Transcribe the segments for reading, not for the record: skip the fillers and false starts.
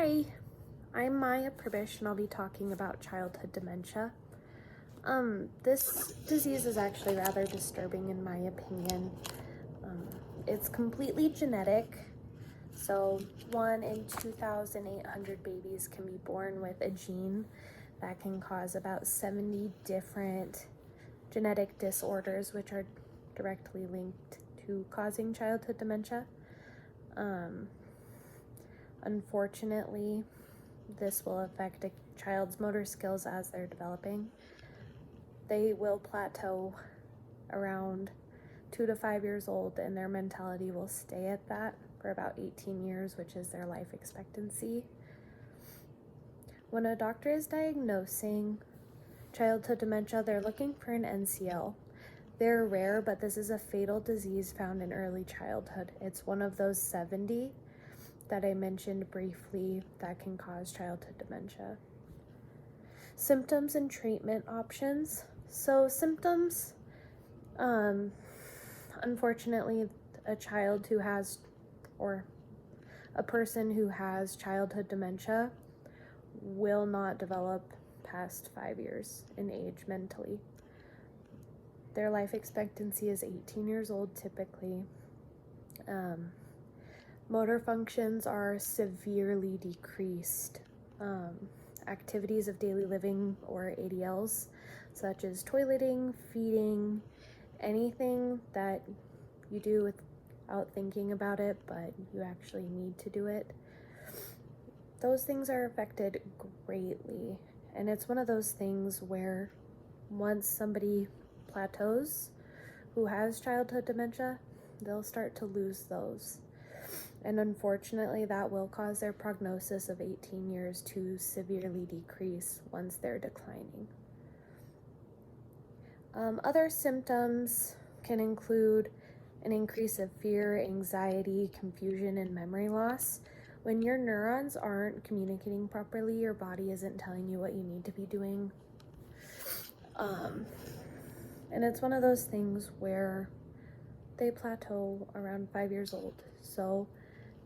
Hi, I'm Maya Pribesh and I'll be talking about childhood dementia. This disease is actually rather disturbing in my opinion. It's completely genetic, so 1 in 2,800 babies can be born with a gene that can cause about 70 different genetic disorders which are directly linked to causing childhood dementia. Unfortunately, this will affect a child's motor skills as they're developing. They will plateau around 2 to 5 years old, and their mentality will stay at that for about 18 years, which is their life expectancy. When a doctor is diagnosing childhood dementia, they're looking for an NCL. They're rare, but this is a fatal disease found in early childhood. It's one of those 70 that I mentioned briefly that can cause childhood dementia. Symptoms and treatment options. So symptoms, unfortunately, a child who has, or a person who has childhood dementia will not develop past 5 years in age mentally. Their life expectancy is 18 years old typically. Motor functions are severely decreased. Activities of daily living, or ADLs, such as toileting, feeding, anything that you do without thinking about it, but you actually need to do it, those things are affected greatly. And it's one of those things where once somebody plateaus who has childhood dementia, they'll start to lose those. And unfortunately, that will cause their prognosis of 18 years to severely decrease once they're declining. Other symptoms can include an increase of fear, anxiety, confusion, and memory loss. When your neurons aren't communicating properly, your body isn't telling you what you need to be doing. And it's one of those things where they plateau around 5 years old. So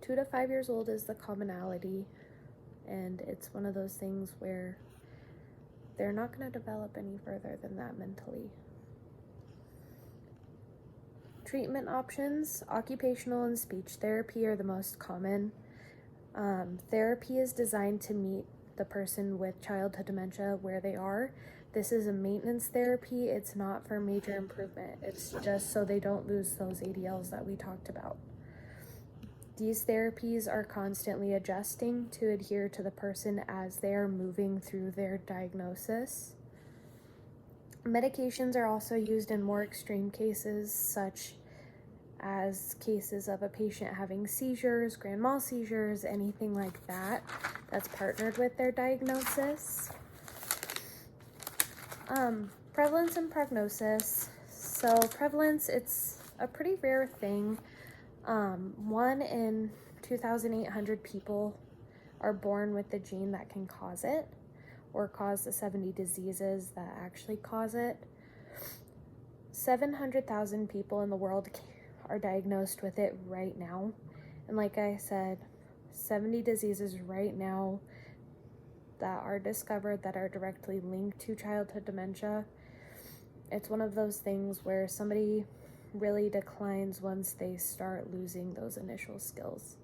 2 to 5 years old is the commonality, and it's one of those things where they're not going to develop any further than that mentally. Treatment options. Occupational and speech therapy are the most common. Therapy is designed to meet the person with childhood dementia where they are. This is a maintenance therapy. It's not for major improvement. It's just so they don't lose those ADLs that we talked about. These therapies are constantly adjusting to adhere to the person as they are moving through their diagnosis. Medications are also used in more extreme cases, such as cases of a patient having seizures, grand mal seizures, anything like that that's partnered with their diagnosis. Prevalence and prognosis. So prevalence, it's a pretty rare thing. 1 in 2,800 people are born with the gene that can cause it, or cause the 70 diseases that actually cause it. 700,000 people in the world are diagnosed with it right now. And like I said, 70 diseases right now that are discovered that are directly linked to childhood dementia. It's one of those things where somebody really declines once they start losing those initial skills.